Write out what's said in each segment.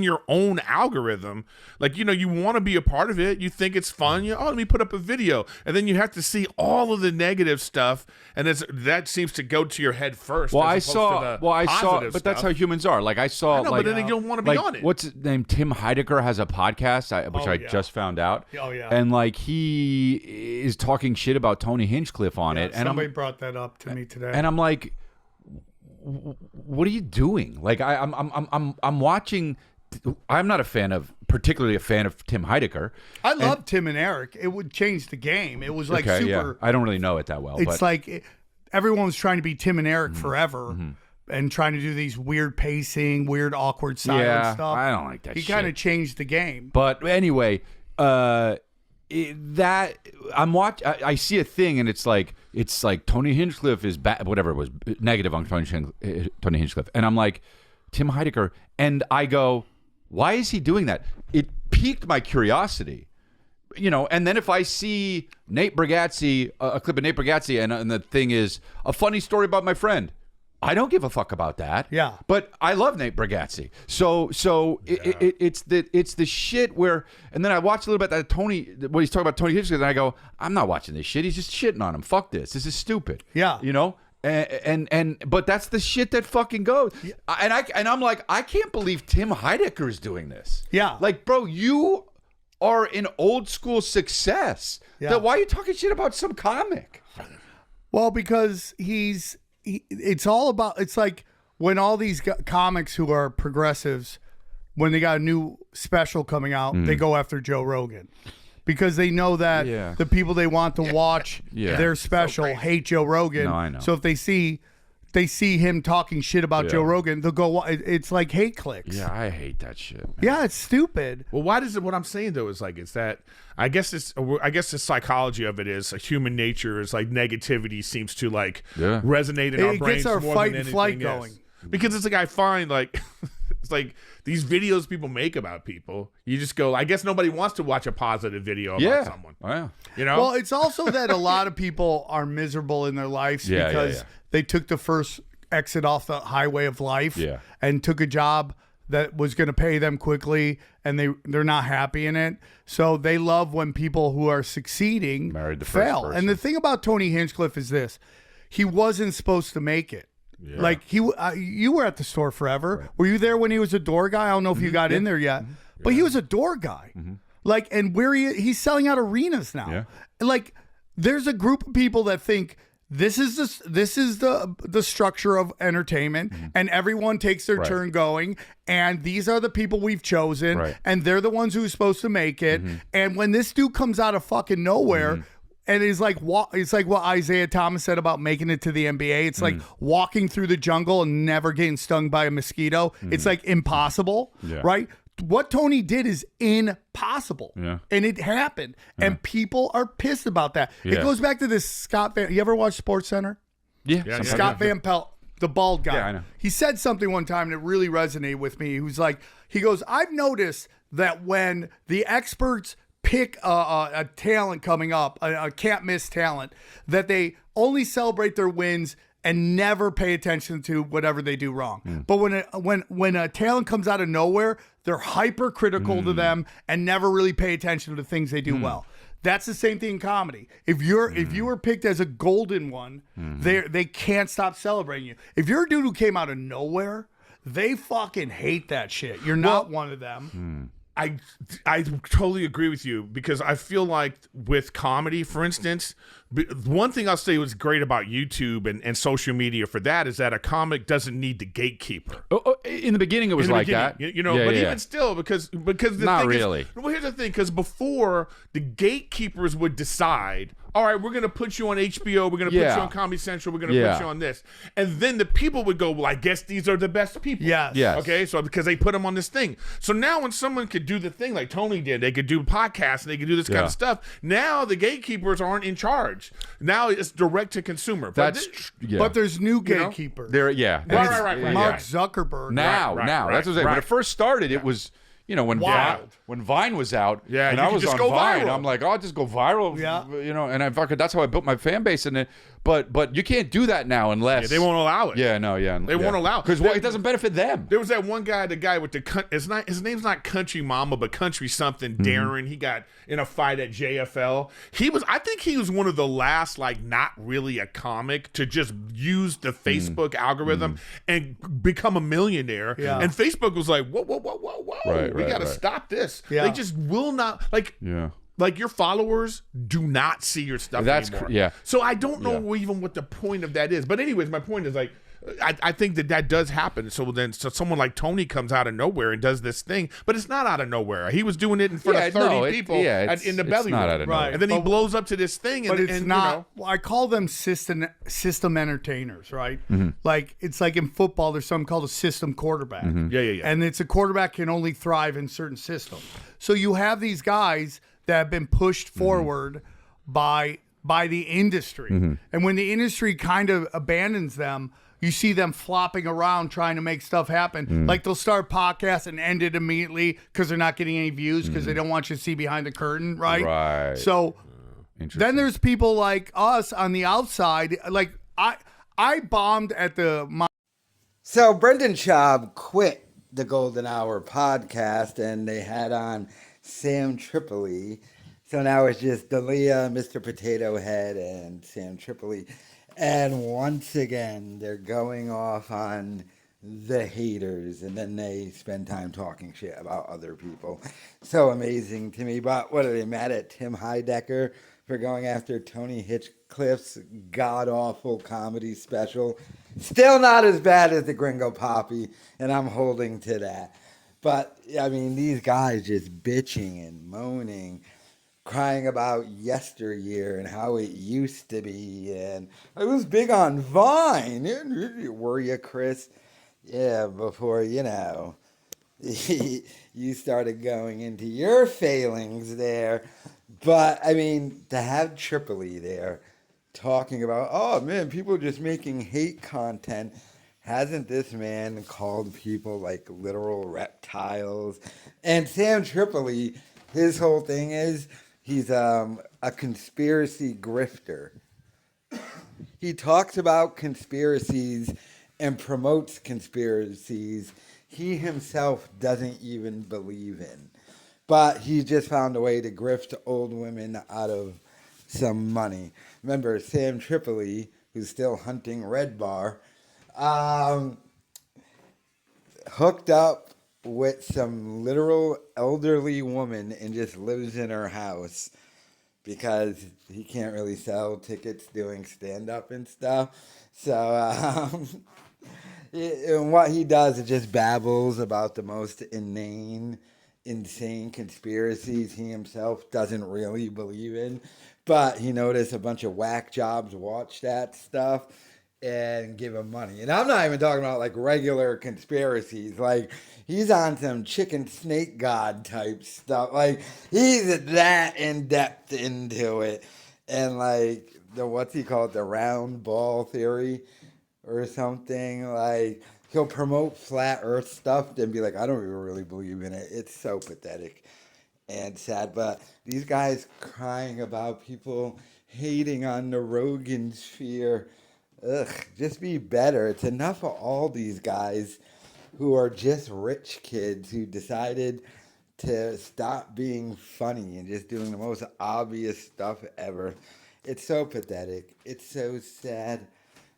your own algorithm. Like, you want to be a part of it. You think it's fun. Let me put up a video. And then you have to see all of the negative stuff. And that seems to go to your head first. But that's how humans are. Like I saw, but then you don't want to be on it. What's his name? Tim Heidecker has a podcast, which I just found out. Oh, yeah. And like he is talking shit about Tony Hinchcliffe on it. And somebody brought that up to me today. And I'm like, what are you doing? Like I'm watching. I'm not particularly a fan of Tim Heidecker. I love Tim and Eric. It would change the game. It was like super. Yeah. I don't really know it that well. It's like everyone was trying to be Tim and Eric forever and trying to do these weird pacing, weird awkward silence stuff. I don't like that shit. He kind of changed the game. But anyway, I see a thing and it's like Tony Hinchcliffe is bad, whatever it was, negative on Tony Hinchcliffe. And I'm like, Tim Heidecker. And I go, why is he doing that? It piqued my curiosity, and then if I see Nate Bargatze, a clip of Nate Bargatze, and the thing is a funny story about my friend, I don't give a fuck about that. Yeah. But I love Nate Bargatze. So it's the shit where, and then I watch a little bit that what he's talking about Tony Hinchcliffe, and I go, I'm not watching this shit. He's just shitting on him. Fuck this. This is stupid. Yeah. But that's the shit that fucking goes. Yeah. And I'm like, I can't believe Tim Heidecker is doing this. Yeah. Like, bro, you are an old school success. Yeah. Why are you talking shit about some comic? Well, because it's all about, it's like when all these comics who are progressives, when they got a new special coming out, they go after Joe Rogan. Because they know that the people they want to watch their special hate Joe Rogan. No, I know. So if they see him talking shit about Joe Rogan, they'll go. It's like hate clicks. Yeah, I hate that shit, man. Yeah, it's stupid. Well, why does it? What I'm saying though is that I guess the psychology of it is human nature is like negativity seems to resonate in our brains. It gets our more fight than and flight anything else. going. Because it's like I find like it's like these videos people make about people. You just go, I guess nobody wants to watch a positive video about someone. Oh, yeah. Well, it's also that a lot of people are miserable in their lives because they took the first exit off the highway of life and took a job that was going to pay them quickly, and they're not happy in it. So they love when people who are succeeding fail. And the thing about Tony Hinchcliffe is this: he wasn't supposed to make it. Yeah. Like you were at the store forever. Right. Were you there when he was a door guy? I don't know if you got in there yet, but he was a door guy. Like, and where he's selling out arenas now. Yeah. Like, there's a group of people that think this is the structure of entertainment, and everyone takes their turn going, and these are the people we've chosen, and they're the ones who's supposed to make it. And when this dude comes out of fucking nowhere. And it's like what Isaiah Thomas said about making it to the NBA. It's like walking through the jungle and never getting stung by a mosquito. It's like impossible, right? What Tony did is impossible, and it happened. And people are pissed about that. It goes back to this Scott Van. You ever watch Sports Center? Yeah. Scott Van Pelt, the bald guy. Yeah, I know. He said something one time that really resonated with me. He goes, I've noticed that when the experts pick a talent coming up, a can't miss talent, that they only celebrate their wins and never pay attention to whatever they do wrong. But when a talent comes out of nowhere, they're hypercritical to them and never really pay attention to the things they do well. That's the same thing in comedy. If you were picked as a golden one, they can't stop celebrating you. If you're a dude who came out of nowhere, they fucking hate that shit. You're not one of them. I totally agree with you, because I feel like with comedy, for instance, one thing I'll say was great about YouTube and social media for that is that a comic doesn't need the gatekeeper. In the beginning, it was like that. But even still, because the not thing really. Well, here's the thing, because before the gatekeepers would decide, all right, we're going to put you on HBO, we're going to put you on Comedy Central, we're going to put you on this. And then the people would go, well, I guess these are the best people. Yes. Okay, so because they put them on this thing. So now when someone could do the thing like Tony did, they could do podcasts, and they could do this kind of stuff. Now the gatekeepers aren't in charge. Now it's direct to consumer. But there's new gatekeepers. Right. Mark Zuckerberg. Now. That's what I'm saying. When it first started, it was... when Vine was out, and I was on Vine, I'm like, I'll just go viral, and that's how I built my fan base. But you can't do that now unless they won't allow it. Yeah, no, yeah, They won't allow it because it doesn't benefit them. There was that one guy, the guy with his name's not Country Mama, but Country something. Darren. He got in a fight at JFL. I think he was one of the last, like, not really a comic to just use the Facebook algorithm and become a millionaire. Yeah. And Facebook was like, whoa, we got to stop this. Yeah. They just will not, like. Yeah. Like, your followers do not see your stuff anymore. Yeah. So I don't know even what the point of that is. But anyways, my point is, like, I think that does happen. So someone like Tony comes out of nowhere and does this thing, but it's not out of nowhere. He was doing it in front of 30 people in the belly room. Out of nowhere. And then he blows up to this thing. But it's not. Well, I call them system entertainers, right? Mm-hmm. Like, it's like in football, there's something called a system quarterback. Mm-hmm. Yeah. And it's a quarterback can only thrive in certain systems. So you have these guys that have been pushed forward by the industry. Mm-hmm. And when the industry kind of abandons them, you see them flopping around trying to make stuff happen. Mm-hmm. Like, they'll start podcasts and end it immediately because they're not getting any views because they don't want you to see behind the curtain, right? Right. So then there's people like us on the outside. Like, I bombed at So Brendan Schaub quit the Golden Hour podcast, and they had on Sam Tripoli. So now it's just Dalia, Mr. Potato Head, and Sam Tripoli. And once again, they're going off on the haters, and then they spend time talking shit about other people. So amazing to me. But what are they mad at Tim Heidecker for going after Tony Hinchcliffe's god-awful comedy special? Still not as bad as the Gringo Poppy, and I'm holding to that. But, I mean, these guys just bitching and moaning, crying about yesteryear and how it used to be. And I was big on Vine. Were you, Chris? Yeah, before, you started going into your failings there. But, I mean, to have Tripoli there talking about, oh, man, people are just making hate content. Hasn't this man called people like literal reptiles? And Sam Tripoli, his whole thing is he's a conspiracy grifter. He talks about conspiracies and promotes conspiracies he himself doesn't even believe in. But he just found a way to grift old women out of some money. Remember, Sam Tripoli, who's still hunting Red Bar, hooked up with some literal elderly woman and just lives in her house because he can't really sell tickets doing stand-up and stuff. So and what he does is just babbles about the most insane conspiracies he himself doesn't really believe in. But he noticed a bunch of whack jobs watch that stuff and give him money. And I'm not even talking about like regular conspiracies. Like, he's on some chicken snake god type stuff. Like, he's that in depth into it. And like what's he called? The round ball theory or something. Like, he'll promote flat earth stuff and be like, I don't even really believe in it. It's so pathetic and sad. But these guys crying about people hating on the Rogansphere. Ugh, just be better. It's enough of all these guys who are just rich kids who decided to stop being funny and just doing the most obvious stuff ever. It's so pathetic. It's so sad.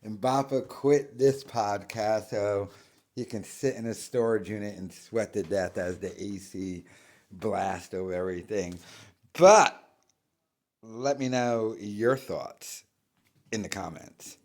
And Bappa quit this podcast so he can sit in a storage unit and sweat to death as the AC blast over everything. But let me know your thoughts in the comments.